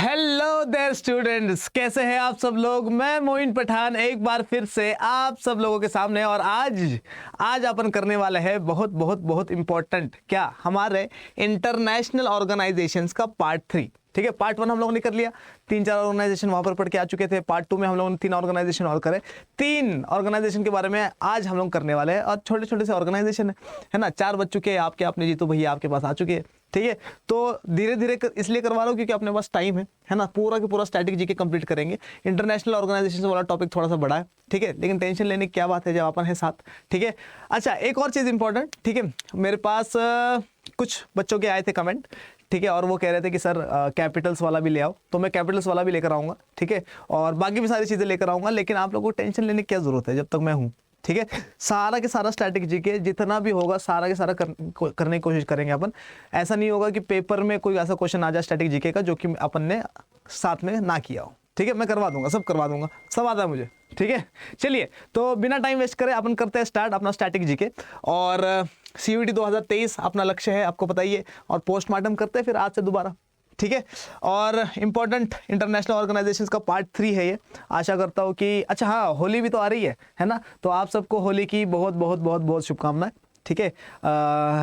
Hello there students, कैसे हैं आप सब लोग। मैं मोइन पठान एक बार फिर से आप सब लोगों के सामने। और आज अपन करने वाले हैं बहुत बहुत बहुत इंपॉर्टेंट क्या हमारे इंटरनेशनल ऑर्गेनाइजेशंस का पार्ट 3। ठीक है, पार्ट 1 हम लोगों ने कर लिया, 3-4 ऑर्गेनाइजेशन वहां पर पढ़ के आ चुके थे। पार्ट 2 में हम लोगों ने 3 ऑर्गेनाइजेशन और करे। 3 ऑर्गेनाइजेशन के बारे में आज हम लोग करने वाले हैं और छोटे छोटे से ऑर्गेनाइजेशन है ना। 4 बज चुके हैं आपके, अपने जीतू भैया आपके पास आ चुके हैं। ठीक है, तो धीरे धीरे इसलिए करवा रहा हूँ क्योंकि अपने पास टाइम है ना। पूरा के पूरा स्टैटिक जीके कंप्लीट करेंगे। इंटरनेशनल ऑर्गेनाइजेशन वाला टॉपिक थोड़ा सा बड़ा है, ठीक है, लेकिन टेंशन लेने की क्या बात है जब अपन है साथ। ठीक है, अच्छा एक और चीज़ इंपॉर्टेंट, ठीक है, मेरे पास कुछ बच्चों के आए थे कमेंट, ठीक है, और वो कह रहे थे कि सर कैपिटल्स वाला भी ले आओ, तो मैं कैपिटल्स वाला भी लेकर आऊँगा। ठीक है, और बाकी भी सारी चीज़ें लेकर आऊँगा, लेकिन आप लोगों को टेंशन लेने की क्या ज़रूरत है जब तक मैं हूँ। ठीक है, सारा के सारा स्टैटिक जीके जितना भी होगा सारा के सारा करने की कोशिश करेंगे अपन। ऐसा नहीं होगा कि पेपर में कोई ऐसा क्वेश्चन आ जाए स्टैटिक जीके का जो कि अपन ने साथ में ना किया हो। ठीक है, मैं करवा दूंगा, सब करवा दूंगा, सब आता है मुझे। ठीक है, चलिए तो बिना टाइम वेस्ट करे अपन करते हैं स्टार्ट अपना स्टैटिक जीके। और CUET 2023 अपना लक्ष्य है, आपको पता ही है, और पोस्टमार्टम करते हैं फिर आज से दोबारा। ठीक है, और इम्पोर्टेंट इंटरनेशनल ऑर्गेनाइजेशंस का पार्ट 3 है ये। आशा करता हूँ कि अच्छा हाँ, होली भी तो आ रही है ना, तो आप सबको होली की बहुत बहुत बहुत बहुत शुभकामनाएं। ठीक है,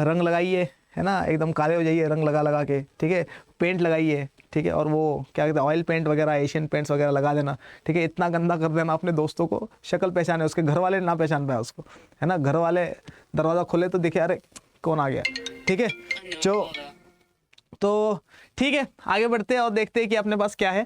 रंग लगाइए, है ना, एकदम काले हो जाइए रंग लगा लगा के। ठीक है, पेंट लगाइए, ठीक है, और वो क्या कहते हैं ऑयल पेंट वगैरह, एशियन पेंट्स वगैरह लगा देना। ठीक है, इतना गंदा कर देना अपने दोस्तों को, शक्ल पहचाने, उसके घर वाले ना पहचान पाए उसको, है ना। घर वाले दरवाज़ा खोले तो दिखे अरे कौन आ गया। ठीक है, जो तो ठीक है, आगे बढ़ते हैं और देखते हैं कि अपने पास क्या है।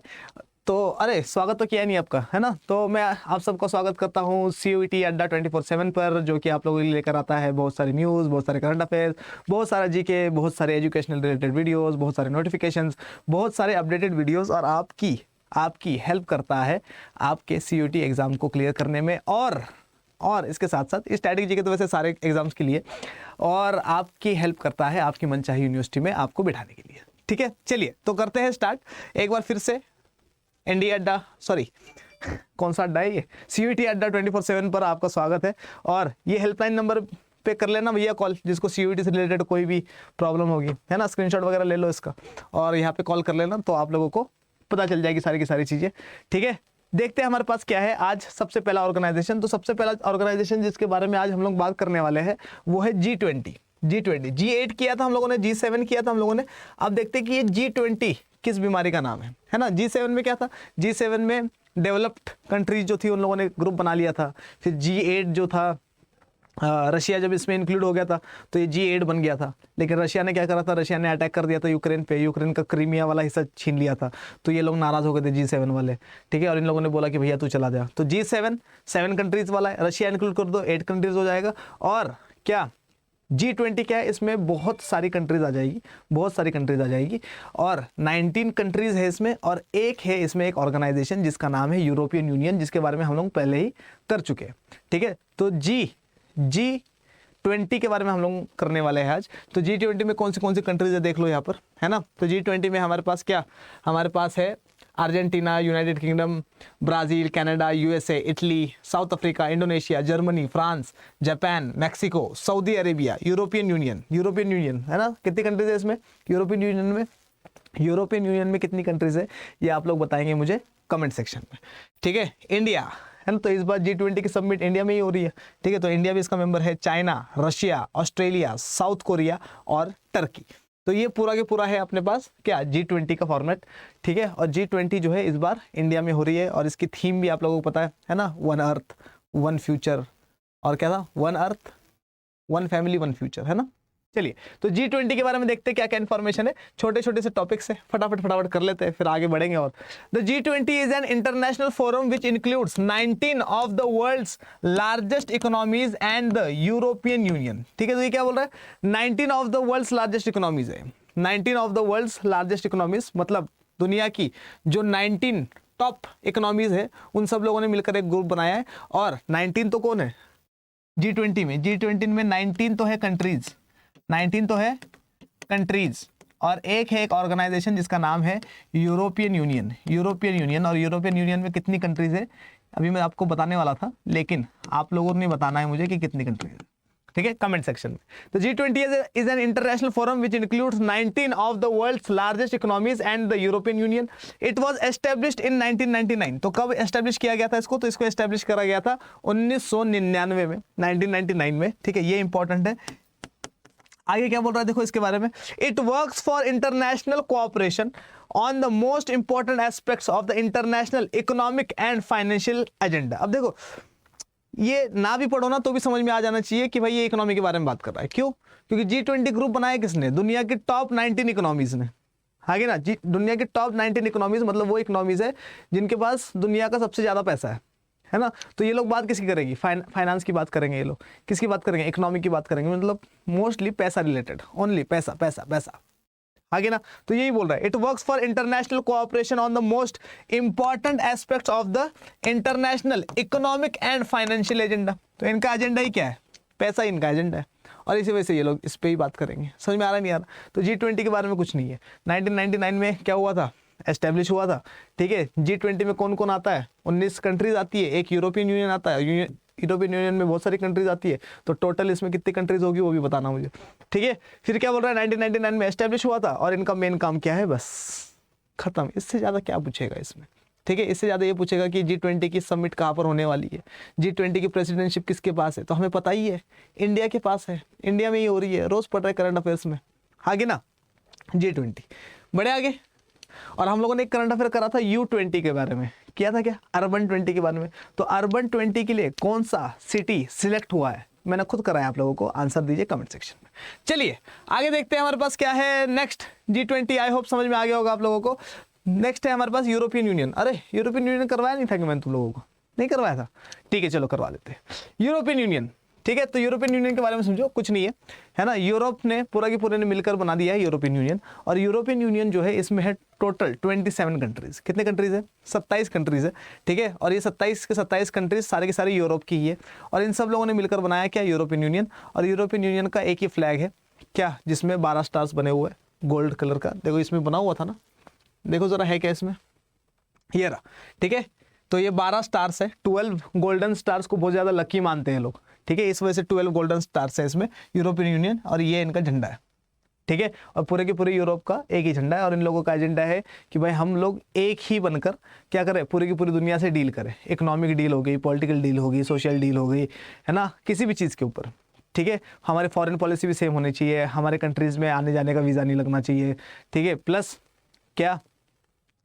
तो अरे स्वागत तो किया नहीं आपका, है ना, तो मैं आप सबका स्वागत करता हूँ CUET अड्डा 24/7 पर, जो कि आप लोगों के लिए लेकर आता है बहुत सारी न्यूज़, बहुत सारे करंट अफेयर्स, बहुत सारा जीके, बहुत सारे एजुकेशनल रिलेटेड वीडियोस, बहुत सारे नोटिफिकेशंस, बहुत सारे अपडेटेड वीडियोस, और आपकी हेल्प करता है आपके CUET एग्ज़ाम को क्लियर करने में। और इसके साथ साथ स्टैटिक जीके तो वैसे सारे एग्जाम्स के लिए, और आपकी हेल्प करता है आपकी मनचाही यूनिवर्सिटी में आपको बिठाने के लिए। ठीक है, चलिए तो करते हैं स्टार्ट एक बार फिर से। NDA अड्डा, सॉरी कौन सा अड्डा है ये, CUET अड्डा 24/7 पर आपका स्वागत है। और ये हेल्पलाइन नंबर पे कर लेना भैया कॉल, जिसको CUET से रिलेटेड कोई भी प्रॉब्लम होगी, है ना, स्क्रीनशॉट वगैरह ले लो इसका और यहाँ पे कॉल कर लेना, तो आप लोगों को पता चल जाएगी सारी की सारी चीज़ें। ठीक है, देखते हैं हमारे पास क्या है आज। सबसे पहला ऑर्गेनाइजेशन, तो सबसे पहला ऑर्गेनाइजेशन जिसके बारे में आज हम लोग बात करने वाले हैं वो है G20। G8 किया था हम लोगों ने, G7 किया था हम लोगों ने। अब देखते हैं कि ये G20 किस बीमारी का नाम है ना। G7 में क्या था, G7 में डेवलप्ड कंट्रीज जो थी उन लोगों ने ग्रुप बना लिया था। फिर G8 जो था, रशिया जब इसमें इंक्लूड हो गया था तो ये G8 बन गया था। लेकिन रशिया ने क्या करा था, रशिया ने अटैक कर दिया था यूक्रेन पे, यूक्रेन का क्रीमिया वाला हिस्सा छीन लिया था, तो ये लोग नाराज हो गए थे G7 वाले। ठीक है, और इन लोगों ने बोला कि भैया तू चला जा। तो G7 7 कंट्रीज वाला है, रशिया इंक्लूड कर दो 8 कंट्रीज हो जाएगा। और क्या G20 क्या है, इसमें बहुत सारी कंट्रीज आ जाएगी, बहुत सारी कंट्रीज आ जाएगी, और 19 कंट्रीज है इसमें। और एक है इसमें एक ऑर्गेनाइजेशन जिसका नाम है यूरोपियन यूनियन, जिसके बारे में हम लोग पहले ही कर चुके हैं। ठीक है, तो G20 के बारे में हम लोग करने वाले हैं आज। तो G20 में कौन सी कंट्रीज है देख लो यहाँ पर, है ना। तो G20 में हमारे पास क्या, हमारे पास है Argentina, United kingdom, Brazil, Canada, USA, Italy, south Africa, Indonesia, Germany, France, Japan, Mexico, Saudi Arabia, European union, है ना। कितनी कंट्रीज है इसमें यूरोपियन यूनियन में कितनी कंट्रीज है ये आप लोग बताएंगे मुझे कमेंट सेक्शन में। ठीक है, इंडिया है ना, तो इस बार G20 की सबमिट इंडिया में ही हो रही है। ठीक है, तो इंडिया भी इसका मेंबर है। China, Russia, Australia, south Korea और टर्की। तो ये पूरा के पूरा है अपने पास क्या, G20 का फॉर्मेट। ठीक है, और G20 जो है इस बार इंडिया में हो रही है, और इसकी थीम भी आप लोगों को पता है ना, 1 अर्थ 1 फ्यूचर, और क्या था, 1 अर्थ 1 फैमिली 1 फ्यूचर, है ना। चलिए तो G20 के बारे में देखते हैं क्या क्या इन्फॉर्मेशन है। छोटे छोटे से टॉपिक्स है, फटाफट कर लेते हैं, फिर आगे बढ़ेंगे। और the G20 is an international forum which includes 19 of the world's largest economies and the European Union. ठीक है, तो ये क्या बोल रहा है, 19 of the world's largest economies है। 19 of the world's largest economies मतलब दुनिया की जो 19 टॉप इकोनॉमीज है उन सब लोगों ने मिलकर एक ग्रुप बनाया है। और 19 तो कौन है G20 में, G20 में 19 तो है कंट्रीज, 19 तो है कंट्रीज, और एक है एक ऑर्गेनाइजेशन जिसका नाम है यूरोपियन यूनियन। और यूरोपियन यूनियन में कितनी कंट्रीज है अभी मैं आपको बताने वाला था, लेकिन आप लोगों ने बताना है मुझे कि कितनी कंट्रीज है। ठीक है, कमेंट सेक्शन में। तो G20 is an international forum which includes 19 of the world's largest economies and the European Union. It was established in 1999। तो कब एस्टेब्लिश किया गया था इसको? तो इसको एस्टेब्लिश करा गया था 1999 में, 1999 में। ठीक है, ये इंपॉर्टेंट है। आगे क्या बोल रहा है देखो इसके बारे में। It works for international cooperation on the most important aspects of the international economic and financial agenda. अब देखो, ये ना भी पढ़ो ना तो भी समझ में आ जाना चाहिए कि भाई ये इकोनॉमी के बारे में बात कर रहा है। क्यों? क्योंकि G20 ग्रुप बनाया किसने? दुनिया की टॉप 19 इकोनॉमीज ने। आगे ना, दुनिया की टॉप 19 इकोनॉमीज मतलब वो इकोनॉमीज है जिनके पास दुनिया का सबसे ज्यादा पैसा है ना। तो ये लोग बात किसकी करेंगी? फाइनेंस की बात करेंगे। ये लोग किसकी बात करेंगे? इकोनॉमी की बात करेंगे, मतलब मोस्टली पैसा रिलेटेड, ओनली पैसा पैसा पैसा। आगे ना, तो यही बोल रहा है, it works for international cooperation on the most important aspects of the international economic and financial agenda. तो इनका एजेंडा ही क्या है? पैसा इनका एजेंडा है, और इसी वजह से ये लोग इस पे ही बात करेंगे। समझ में आ रहा नहीं यार? तो G20 के बारे में कुछ नहीं है। 1999 में क्या हुआ था? एस्टेब्लिश हुआ था। ठीक है, G20 में कौन कौन आता है? 19 कंट्रीज आती है, एक यूरोपियन यूनियन आता है, यूरोपियन यूनियन में बहुत सारी कंट्रीज आती है। तो टोटल इसमें कितनी कंट्रीज होगी वो भी बताना मुझे। ठीक है, फिर क्या बोल रहा है? 1999 में एस्टेब्लिश हुआ था, और इनका मेन काम क्या है? बस खत्म। इससे ज़्यादा क्या पूछेगा इसमें? ठीक है, इससे ज़्यादा ये पूछेगा कि G20 की समिट कहाँ पर होने वाली है, G20 की प्रेसिडेंटशिप किसके पास है। तो हमें पता ही है, इंडिया के पास है, इंडिया में ही हो रही है, रोज़ पढ़ रहे करंट अफेयर्स में। आगे ना, G20 बड़े आगे। और हम लोगों ने एक करंट अफेयर करा था U20 के बारे में। किया था क्या? अर्बन 20 के बारे में। तो अर्बन 20 के लिए कौन सा सिटी सिलेक्ट हुआ है? मैंने खुद कराया आप लोगों को, आंसर दीजिए कमेंट सेक्शन में। चलिए आगे देखते हैं हमारे पास क्या है नेक्स्ट। G20 आई होप समझ में आ गया होगा आप लोगों को। नेक्स्ट है हमारे पास यूरोपियन यूनियन। अरे यूरोपियन यूनियन करवाया नहीं था कि मैंने तुम लोगों को? नहीं करवाया था? ठीक है, चलो करवा देते हैं यूरोपियन यूनियन। ठीक है, तो यूरोपियन यूनियन के बारे में समझो, कुछ नहीं है ना। यूरोप ने पूरा के पूरे ने मिलकर बना दिया है यूरोपियन यूनियन। और यूरोपियन यूनियन जो है इसमें है टोटल 27 कंट्रीज। कितने कंट्रीज है? 27 कंट्रीज है। ठीक है, और ये 27 के 27 कंट्रीज सारे के सारे यूरोप की ही है। और इन सब लोगों ने मिलकर बनाया क्या? European Union. और यूरोपियन यूनियन का एक ही फ्लैग है क्या, जिसमें 12 स्टार्स बने हुए हैं गोल्ड कलर का। देखो इसमें बना हुआ था ना, देखो जरा है क्या इसमें, ये रहा। ठीक है, तो ये 12 स्टार्स है। 12 गोल्डन स्टार्स को बहुत ज़्यादा लकी मानते हैं लोग। ठीक है, इस वजह से 12 गोल्डन स्टार्स है इसमें यूरोपियन यूनियन, और ये इनका झंडा है। ठीक है, और पूरे के पूरे यूरोप का एक ही झंडा है। और इन लोगों का एजेंडा है कि भाई हम लोग एक ही बनकर क्या करें? पूरी की पूरी दुनिया से डील करें। इकोनॉमिक डील हो गई, पॉलिटिकल डील हो गई, सोशल डील हो गई, है ना, किसी भी चीज़ के ऊपर। ठीक है, हमारे फॉरेन पॉलिसी भी सेम होनी चाहिए, हमारे कंट्रीज़ में आने जाने का वीज़ा नहीं लगना चाहिए। ठीक है, प्लस क्या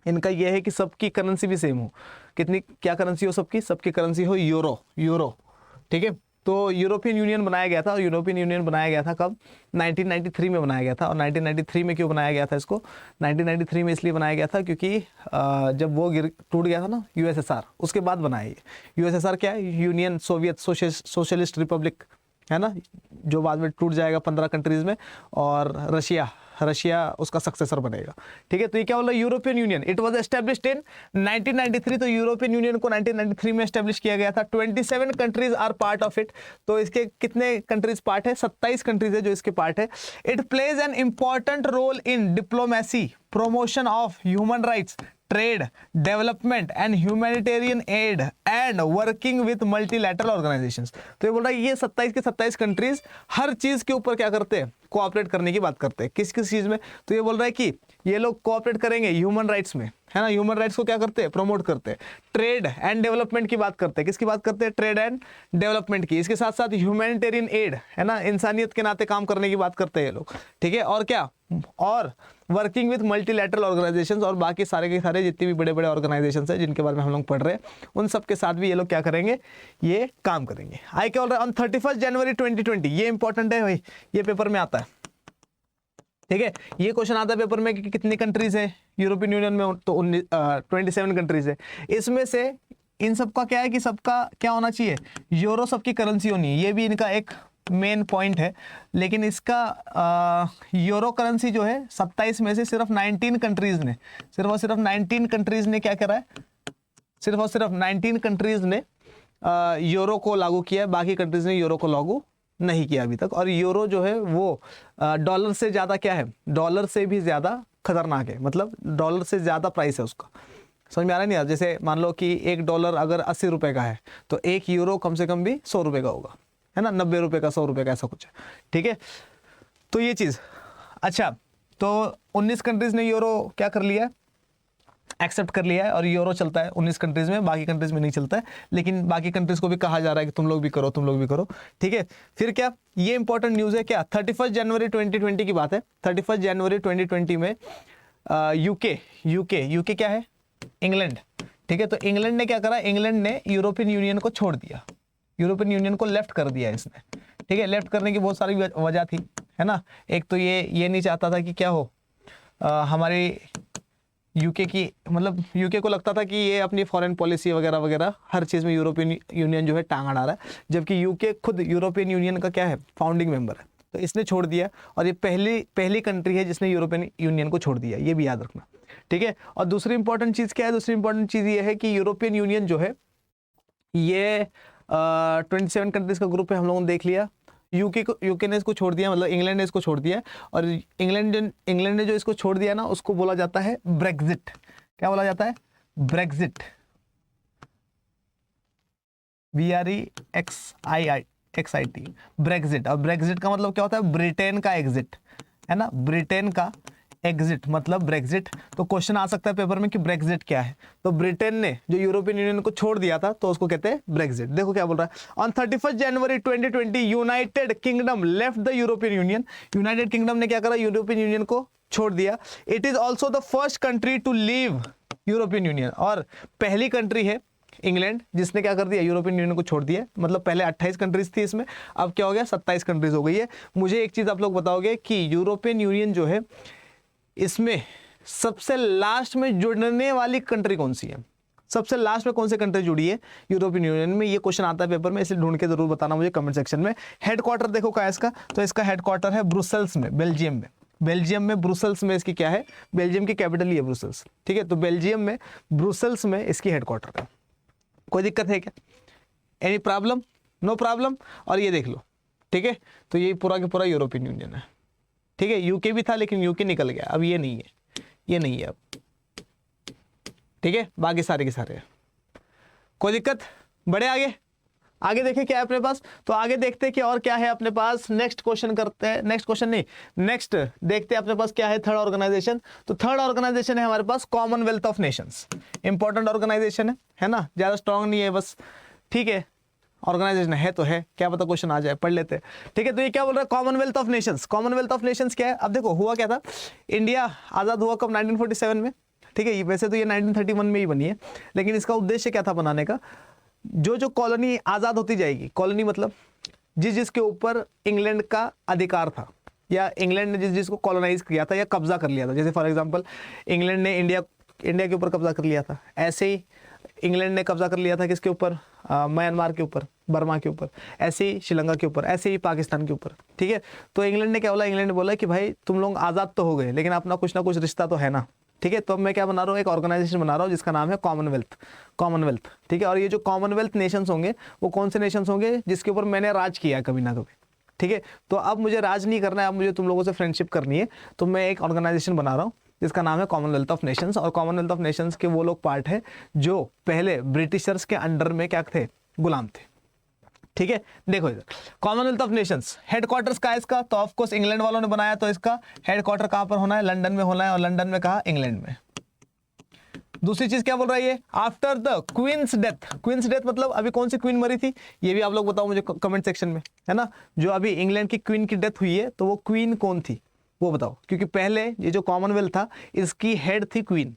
इनका यह है कि सबकी करेंसी भी सेम हो। कितनी क्या करेंसी हो? सबकी करेंसी हो यूरो। ठीक है, तो यूरोपियन यूनियन बनाया गया था। और यूरोपियन यूनियन बनाया गया था कब? 1993 में बनाया गया था। और 1993 में क्यों बनाया गया था इसको? 1993 में इसलिए बनाया गया था क्योंकि जब वो टूट गया था ना USSR, उसके बाद बनाया ये। USSR क्या है? यूनियन सोवियत सोशलिस्ट रिपब्लिक, है ना, जो बाद में टूट जाएगा 15 कंट्रीज में, और रशिया उसका सक्सेसर बनेगा। ठीक है, तो ये क्या बोला? European Union it was established इन 1993। तो यूरोपियन यूनियन को 1993 में एस्टेब्लिश किया गया था। 27 countries are part of it. तो इसके कितने कंट्रीज पार्ट है? 27 कंट्रीज है जो इसके पार्ट है। It plays an important role in diplomacy, promotion of human rights, trade, development and humanitarian aid and working with multilateral organisations. तो ये बोल रहा है ये 27 के 27 कंट्रीज हर चीज के ऊपर क्या करते हैं? कोऑपरेट करने की बात करते हैं। किस किस चीज में? तो ये बोल रहा है कि ये लोग कोऑपरेट करेंगे ह्यूमन राइट्स में, है ना। ह्यूमन राइट्स को क्या करते हैं? प्रमोट करते हैं। ट्रेड एंड डेवलपमेंट की बात करते हैं। किसकी बात करते हैं? ट्रेड एंड डेवलपमेंट की। इसके साथ साथ ह्यूमैनिटेरियन एड, है ना, इंसानियत के नाते काम करने की बात करते हैं ये लोग। ठीक है, और क्या? और वर्किंग विद मल्टीलैटरल ऑर्गेनाइजेशंस, और बाकी सारे के सारे जितने भी बड़े बड़े ऑर्गेनाइजेशंस हैं जिनके बारे में हम लोग पढ़ रहे हैं, उन सब के साथ भी ये लोग क्या करेंगे? ये काम करेंगे। आई क्या बोल रहा है? ऑन 31 जनवरी 2020, ये इंपॉर्टेंट है भाई, ये पेपर में आता है। ठीक है, ये क्वेश्चन आता है पेपर में कि कितनी कंट्रीज है यूरोपियन यूनियन में? तो 27 कंट्रीज है। इसमें से इन सबका क्या है कि सबका क्या होना चाहिए? यूरो सबकी करेंसी होनी है। ये भी इनका एक मेन पॉइंट है। लेकिन इसका यूरो करेंसी जो है 27 में से सिर्फ 19 कंट्रीज ने, सिर्फ और सिर्फ 19 कंट्रीज ने क्या करा है? सिर्फ और सिर्फ 19 कंट्रीज ने यूरो को लागू किया है, बाकी कंट्रीज ने यूरो को लागू नहीं किया अभी तक। और यूरो जो है वो डॉलर से ज़्यादा क्या है? डॉलर से भी ज़्यादा खतरनाक है, मतलब डॉलर से ज़्यादा प्राइस है उसका। समझ में आ रहा है नहीं यार? जैसे मान लो कि $1 अगर 80 रुपये का है, तो 1 यूरो कम से कम भी 100 रुपये का होगा, है ना, 90 रुपये का, 100 रुपये का, ऐसा कुछ है, ठीक है। तो ये चीज़, अच्छा, तो 19 कंट्रीज ने यूरो क्या कर लिया है, एक्सेप्ट कर लिया है, और यूरो चलता है 19 कंट्रीज में, बाकी कंट्रीज में नहीं चलता है, लेकिन बाकी कंट्रीज को भी कहा जा रहा है कि तुम लोग भी करो, तुम लोग भी करो, ठीक है। फिर क्या, ये इंपॉर्टेंट न्यूज़ है क्या, 31 जनवरी 2020 की बात है, 31 जनवरी 2020 में यूके क्या है, इंग्लैंड, ठीक है। तो इंग्लैंड ने क्या करा, इंग्लैंड ने यूरोपियन यूनियन को छोड़ दिया, यूरोपियन यूनियन को लेफ्ट कर दिया इसने, ठीक है। लेफ्ट करने की बहुत सारी वजह थी, है ना। एक तो ये नहीं चाहता था कि क्या हो, हमारी यूके की, मतलब यूके को लगता था कि ये अपनी फॉरेन पॉलिसी वगैरह वगैरह हर चीज़ में यूरोपियन यूनियन जो है टांग अड़ा रहा है, जबकि यूके खुद यूरोपियन यूनियन का क्या है, फाउंडिंग मेंबर है। तो इसने छोड़ दिया, और ये पहली कंट्री है जिसने यूरोपियन यूनियन को छोड़ दिया, ये भी याद रखना, ठीक है। और दूसरी इंपॉर्टेंट चीज़ क्या है, दूसरी इंपॉर्टेंट चीज़ ये है कि यूरोपियन यूनियन जो है ये 27 कंट्रीज का ग्रुप है, हम लोगों ने देख लिया। यूके ने इसको छोड़ दिया, मतलब इंग्लैंड ने इसको छोड़ दिया, और इंग्लैंड ने जो इसको छोड़ दिया ना, उसको बोला जाता है ब्रेक्जिट। क्या बोला जाता है, ब्रेक्जिट, BREXIT, ब्रेक्जिट। और ब्रेक्जिट का मतलब क्या होता है, ब्रिटेन का एग्जिट, है ना, ब्रिटेन का एग्जिट मतलब ब्रेक्जिट। तो क्वेश्चन आ सकता है पेपर में कि ब्रेक्जिट क्या है, तो ब्रिटेन ने जो यूरोपियन यूनियन को छोड़ दिया था तो उसको कहते हैं ब्रेक्जिट। देखो क्या बोल रहा है, on 31 January 2020 United Kingdom left the European Union. United Kingdom ने क्या करा, यूरोपियन यूनियन को छोड़ दिया। It is also the first country to leave European Union, और पहली कंट्री है इंग्लैंड जिसने क्या कर दिया, यूरोपियन यूनियन को छोड़ दिया। मतलब पहले 28 कंट्रीज थी इसमें, अब क्या हो गया, 27 कंट्रीज हो गई है। मुझे एक चीज आप लोग बताओगे कि यूरोपियन यूनियन जो है इसमें सबसे लास्ट में जुड़ने वाली कंट्री कौन सी है, सबसे लास्ट में कौन सी कंट्री जुड़ी है यूरोपियन यूनियन में, ये क्वेश्चन आता है पेपर में, इसलिए ढूंढ के जरूर बताना मुझे कमेंट सेक्शन में। हेडक्वार्टर देखो क्या है इसका, तो इसका हेडक्वार्टर है ब्रुसेल्स में, बेल्जियम में। बेल्जियम में ब्रुसेल्स में इसकी क्या है, बेल्जियम की कैपिटल ही है ब्रुसेल्स, ठीक है। तो बेल्जियम में ब्रुसेल्स में इसकी हेडक्वार्टर है। कोई दिक्कत है क्या, एनी प्रॉब्लम, नो प्रॉब्लम। और ये देख लो, ठीक है, तो ये पूरा का पूरा यूरोपियन यूनियन है, ठीक है। यूके भी था लेकिन यूके निकल गया, अब ये नहीं है, ये नहीं है अब, ठीक है। बाकी सारे के सारे, कोई दिक्कत, बढ़े आगे। आगे देखें क्या है अपने पास, तो आगे देखते हैं कि और क्या है अपने पास। नेक्स्ट क्वेश्चन करते हैं, नेक्स्ट क्वेश्चन नहीं, नेक्स्ट देखते हैं अपने पास क्या है। थर्ड ऑर्गेनाइजेशन, तो थर्ड ऑर्गेनाइजेशन है हमारे पास Commonwealth of Nations. Important organisation है ना, ज्यादा स्ट्रांग नहीं है बस, ठीक है। ऑर्गेनाइजेशन है तो है, क्या पता क्वेश्चन आ जाए, पढ़ लेते हैं, ठीक है। तो ये क्या बोल रहा है, Commonwealth of Nations. Commonwealth of Nations क्या है, अब देखो हुआ क्या था, इंडिया आज़ाद हुआ कब, 1947 में, ठीक है। वैसे तो ये 1931 में ही बनी है, लेकिन इसका उद्देश्य क्या था बनाने का, जो कॉलोनी आज़ाद होती जाएगी, कॉलोनी मतलब जिसके ऊपर इंग्लैंड का अधिकार था, या इंग्लैंड ने जिसको कॉलोनाइज किया था या कब्जा कर लिया था, जैसे फॉर एग्जाम्पल इंग्लैंड ने इंडिया के ऊपर कब्जा कर लिया था, ऐसे ही इंग्लैंड ने कब्जा कर लिया था किसके ऊपर, म्यांमार के ऊपर, बर्मा के ऊपर, ऐसे ही श्रीलंका के ऊपर, ऐसे ही पाकिस्तान के ऊपर, ठीक है। तो इंग्लैंड ने क्या बोला, इंग्लैंड ने बोला कि भाई तुम लोग आज़ाद तो हो गए लेकिन अपना कुछ ना कुछ रिश्ता तो है ना, ठीक है। तो अब मैं क्या बना रहा हूँ, एक ऑर्गेनाइजेशन बना रहा हूँ जिसका नाम है कॉमनवेल्थ, ठीक है। और ये जो कॉमनवेल्थ नेशंस होंगे वो कौन से नेशंस होंगे, जिसके ऊपर मैंने राज किया कभी ना कभी, ठीक है। तो अब मुझे राज नहीं करना है, अब मुझे तुम लोगों से फ्रेंडशिप करनी है, तो मैं एक ऑर्गेनाइजेशन बना रहा हूँ जिसका नाम है कॉमनवेल्थ ऑफ नेशंस। और कॉमनवेल्थ ऑफ नेशंस के वो लोग पार्ट है जो पहले ब्रिटिशर्स के अंडर में क्या थे, गुलाम थे, ठीक है। देखो इधर कॉमनवेल्थ ऑफ नेशंस, हेडक्वार्टर्स का है इसका, तो ऑफ कोर्स इंग्लैंड वालों ने बनाया, तो इसका हेडक्वार्टर कहां पर होना है, लंदन में होना है, और लंदन में कहा, इंग्लैंड में। दूसरी चीज क्या बोल रहा है ये, after the queen's death, queen's death मतलब अभी कौन सी क्वीन मरी थी, ये भी आप लोग बताओ मुझे कमेंट सेक्शन में, है ना। जो अभी इंग्लैंड की क्वीन की डेथ हुई है तो वो क्वीन कौन थी वो बताओ, क्योंकि पहले ये जो कॉमनवेल्थ था इसकी हेड थी क्वीन,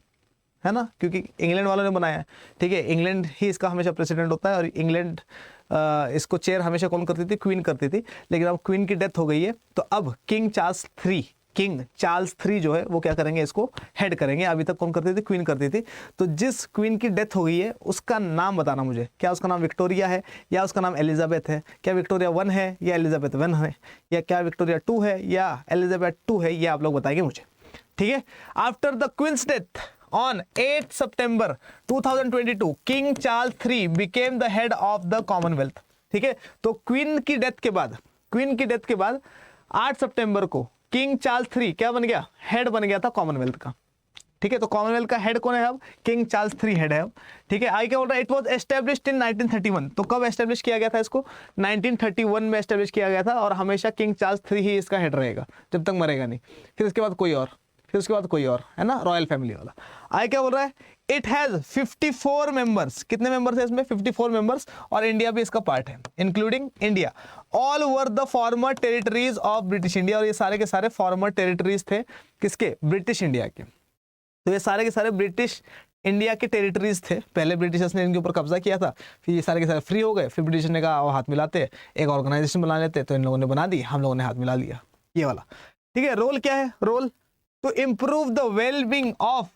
है ना, क्योंकि इंग्लैंड वालों ने बनाया है, ठीक है। इंग्लैंड ही इसका हमेशा प्रेसिडेंट होता है, और इंग्लैंड इसको चेयर हमेशा कौन करती थी, क्वीन करती थी। लेकिन अब क्वीन की डेथ हो गई है, तो अब किंग चार्ल्स थ्री जो है वो क्या करेंगे, इसको हेड करेंगे। अभी तक कौन करती थी, क्वीन करती थी। तो जिस क्वीन की डेथ हो गई है उसका नाम बताना मुझे, क्या उसका नाम विक्टोरिया है या उसका नाम एलिजाबेथ है, क्या विक्टोरिया 1 है या एलिजाबेथ 1 है, या क्या विक्टोरिया 2 है या एलिजाबेथ 2 है, ये आप लोग बताएंगे मुझे, ठीक है। After the queen's death on 8 September 2022 King Charles III became the head of the Commonwealth, ठीक है। तो क्वीन की डेथ के बाद 8 सितंबर को किंग चार्ल्स III क्या बन गया, हेड बन गया था कॉमनवेल्थ का, ठीक है, तो कॉमनवेल्थ का हेड कौन है अब? किंग चार्ल्स III हेड है अब, ठीक है। आगे क्या बोल रहा है? इट वाज एस्टेब्लिश्ड इन 1931, तो कब एस्टेब्लिश किया गया था इसको? 1931 में एस्टेब्लिश किया गया था, और हमेशा किंग चार्ल्स III ही इसका हेड रहेगा जब तक मरेगा नहीं, फिर उसके बाद कोई और, फिर उसके बाद कोई और, है ना, रॉयल फैमिली वाला। आगे क्या बोल रहा है? इट हैज 54 मेंबर्स, कितने मेंबर्स है इसमें? 54 मेंबर्स, और इंडिया भी इसका पार्ट है, including India. All were the former territories of British India, और ये सारे के सारे फॉर्मर टेरिटरीज थे किसके? ब्रिटिश इंडिया के। तो ये सारे के सारे ब्रिटिश इंडिया के टेरिटरीज थे, पहले ब्रिटिशर्स ने इनके ऊपर कब्जा किया था, फिर ये सारे के सारे फ्री हो गए, फिर ब्रिटिश ने कहा हाथ मिलाते एक ऑर्गेनाइजेशन बना लेते, तो इन लोगों ने बना दी, हम लोगों ने हाथ मिला लिया, ये वाला, ठीक है। रोल क्या है? Role to improve the wellbeing of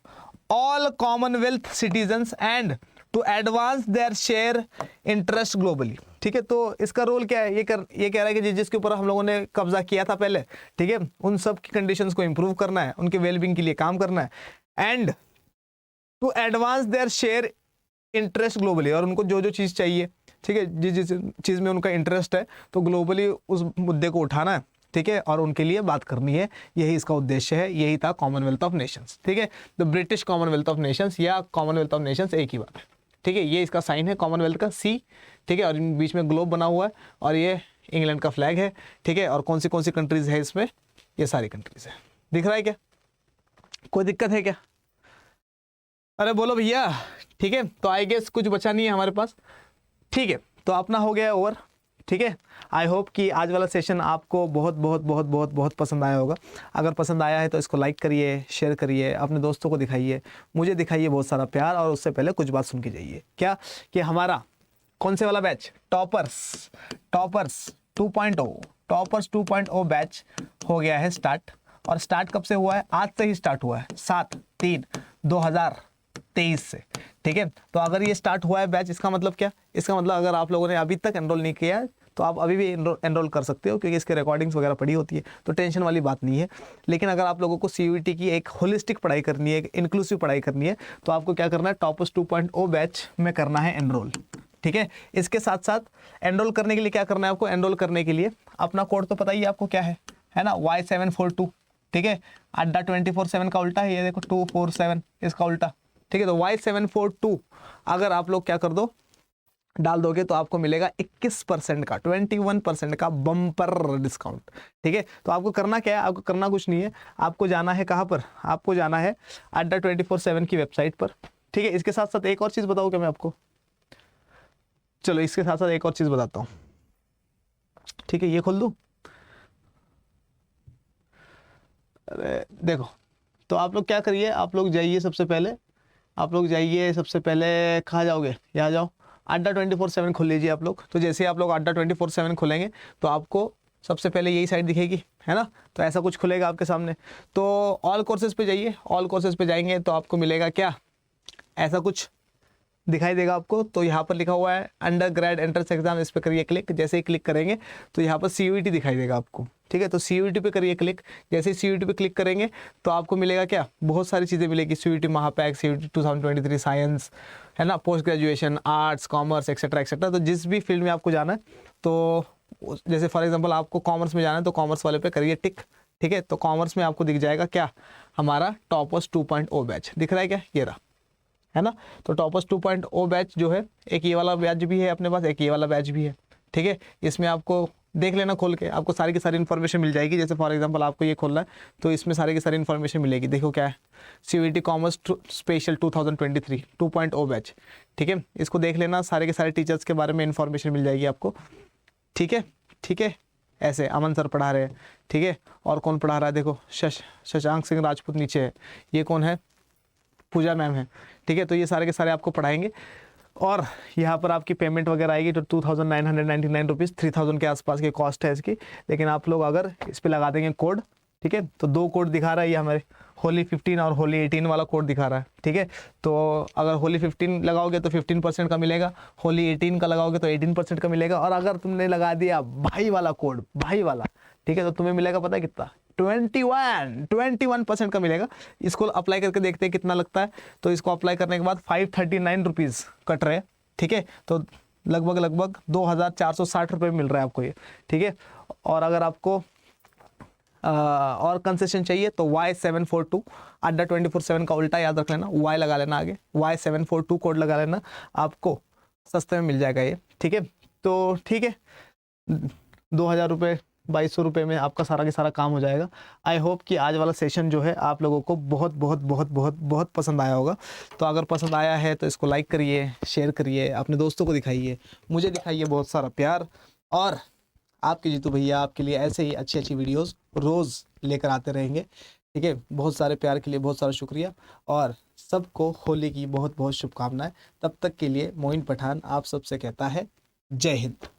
all Commonwealth citizens and to advance their share interest globally, ठीक है। तो इसका रोल क्या है? ये कह रहा है कि जिसके ऊपर हम लोगों ने कब्जा किया था पहले, ठीक है, उन सब की कंडीशंस को इंप्रूव करना है, उनके वेलबींग के लिए काम करना है, and to advance their share interest globally, और उनको जो जो चीज़ चाहिए, ठीक है, जिस जिस चीज़ में उनका इंटरेस्ट है, तो ग्लोबली उस मुद्दे को उठाना है, ठीक है, और उनके लिए बात करनी है, यही इसका उद्देश्य है, यही था कॉमनवेल्थ ऑफ नेशंस, ठीक है। The British Commonwealth of Nations या कॉमनवेल्थ ऑफ नेशंस एक ही बात है, ठीक है। ये इसका साइन है कॉमनवेल्थ का, C, ठीक है, और बीच में ग्लोब बना हुआ है, और ये इंग्लैंड का फ्लैग है, ठीक है। और कौन सी कंट्रीज है इसमें? ये सारी कंट्रीज है। दिख रहा है क्या? कोई दिक्कत है क्या? अरे बोलो भैया, ठीक है। तो आई गेस कुछ बचा नहीं है हमारे पास, ठीक है। तो अपना हो गया ओवर, ठीक है। आई होप कि आज वाला सेशन आपको बहुत बहुत बहुत बहुत बहुत पसंद आया होगा। अगर पसंद आया है तो इसको लाइक करिए, शेयर करिए, अपने दोस्तों को दिखाइए, मुझे दिखाइए बहुत सारा प्यार, और उससे पहले कुछ बात सुन के जाइए। क्या? कि हमारा कौन से वाला बैच? टॉपर्स 2.0 बैच हो गया है स्टार्ट, और स्टार्ट कब से हुआ है? आज से ही स्टार्ट हुआ है, 7/3/2023 से, ठीक है। तो अगर ये स्टार्ट हुआ है बैच, इसका मतलब क्या? इसका मतलब अगर आप लोगों ने अभी तक एनरोल नहीं किया है तो आप अभी भी एनरोल कर सकते हो, क्योंकि इसके रिकॉर्डिंग्स वगैरह पड़ी होती है, तो टेंशन वाली बात नहीं है। लेकिन अगर आप लोगों को CUET की एक होलिस्टिक पढ़ाई करनी है, एक इंक्लूसिव पढ़ाई करनी है, तो आपको क्या करना है? टॉपर्स 2.0 बैच में करना है एनरोल, ठीक है। इसके साथ साथ एनरोल करने के लिए क्या करना है आपको? एनरोल करने के लिए अपना कोड तो पता ही आपको क्या है ना, Y742, ठीक है। अड्डा 24/7 का उल्टा है, ये देखो 247 इसका उल्टा, ठीक है। तो Y742 अगर आप लोग क्या कर दो, डाल दोगे, तो आपको मिलेगा 21% का, 21% का बम्पर डिस्काउंट, ठीक है। तो आपको करना क्या है? आपको करना कुछ नहीं है, आपको जाना है कहाँ पर? आपको जाना है अड्डा 24/7 की वेबसाइट पर, ठीक है। इसके साथ साथ एक और चीज़ बताऊँ क्या मैं आपको? चलो इसके साथ साथ एक और चीज़ बताता हूँ, ठीक है। ये खोल दूँ? अरे देखो, तो आप लोग क्या करिए, आप लोग जाइए सबसे पहले कहाँ जाओगे? यहाँ जाओ, अड्डा 24/7 खोल लीजिए आप लोग। तो जैसे आप लोग अड्डा 24/7 खोलेंगे तो आपको सबसे पहले यही साइट दिखेगी, है ना। तो ऐसा कुछ खुलेगा आपके सामने, तो ऑल कोर्सेज पे जाइए। ऑल कोर्सेज पे जाएंगे तो आपको मिलेगा क्या? ऐसा कुछ दिखाई देगा आपको। तो यहाँ पर लिखा हुआ है अंडर ग्रेड एंट्रेंस एग्जाम, इस पर करिए क्लिक। जैसे ही क्लिक करेंगे तो यहाँ पर CUET दिखाई देगा आपको, ठीक है। तो CUET पे करिए क्लिक। जैसे ही CUET पे क्लिक करेंगे तो आपको मिलेगा क्या? बहुत सारी चीज़ें मिलेगी, CUET महापैक, CUET 2023 साइंस, है ना, post graduation, arts, commerce, etcetera etcetera. तो जिस भी फील्ड में आपको जाना है, तो जैसे फॉर एग्जाम्पल आपको कॉमर्स में जाना है तो कॉमर्स वाले पे करिए टिक, ठीक है। तो कॉमर्स में आपको दिख जाएगा क्या? हमारा टॉपर्स 2.0 बैच दिख रहा है क्या? ये रहा, है ना। तो टॉपर्स 2.0 बैच जो है, एक ये वाला बैच भी है अपने पास, एक ये वाला बैच भी है, ठीक है। इसमें आपको देख लेना खोल के, आपको सारी की सारी इन्फॉर्मेशन मिल जाएगी। जैसे फॉर एग्जांपल आपको ये खोलना है तो इसमें सारी की सारी इन्फॉर्मेशन मिलेगी। देखो क्या है, CUET कॉमर्स स्पेशल 2023 2.0 बैच, ठीक है। इसको देख लेना, सारे के सारे टीचर्स के बारे में इन्फॉर्मेशन मिल जाएगी आपको, ठीक है, ठीक है। ऐसे अमन सर पढ़ा रहे हैं, ठीक है। और कौन पढ़ा रहा है? देखो शशांक सिंह राजपूत नीचे है, ये कौन है? पूजा मैम है, ठीक है। तो ये सारे के सारे आपको पढ़ाएंगे, और यहाँ पर आपकी पेमेंट वगैरह आएगी तो 2999 रुपीज़, 3000 के आसपास की कॉस्ट है इसकी। लेकिन आप लोग अगर इस पर लगा देंगे कोड, ठीक है, तो 2 कोड दिखा रहा है ये हमारे, होली 15 और होली 18 वाला कोड दिखा रहा है, ठीक है। तो अगर होली 15 लगाओगे तो 15% का मिलेगा, होली 18 का लगाओगे तो 18% का मिलेगा, और अगर तुमने लगा दिया भाई वाला कोड, भाई वाला, ठीक है, तो तुम्हें मिलेगा पता है कितना? 21% का मिलेगा। इसको अप्लाई करके देखते हैं कितना लगता है। तो इसको अप्लाई करने के बाद 539 रुपीज़ कट रहे हैं, ठीक है। तो लगभग 2460 रुपये मिल रहा है आपको ये, ठीक है। और अगर आपको और कंसेशन चाहिए तो Y742 अड्डा 24/7 का उल्टा याद रख लेना, Y लगा लेना आगे, Y742 कोड लगा लेना, आपको सस्ते में मिल जाएगा ये। ठीक है, तो ठीक है, 2000 रुपये 2200 रुपये में आपका सारा के सारा काम हो जाएगा। आई होप कि आज वाला सेशन जो है आप लोगों को बहुत बहुत बहुत बहुत बहुत पसंद आया होगा। तो अगर पसंद आया है तो इसको लाइक करिए, शेयर करिए, अपने दोस्तों को दिखाइए, मुझे दिखाइए बहुत सारा प्यार। और आपके जीतू भैया आपके लिए ऐसे ही अच्छी अच्छी वीडियोस रोज़ लेकर आते रहेंगे। ठीक है, बहुत सारे प्यार के लिए बहुत सारा शुक्रिया और सबको होली की बहुत बहुत शुभकामनाएं। तब तक के लिए मोइन पठान आप सबसे कहता है जय हिंद।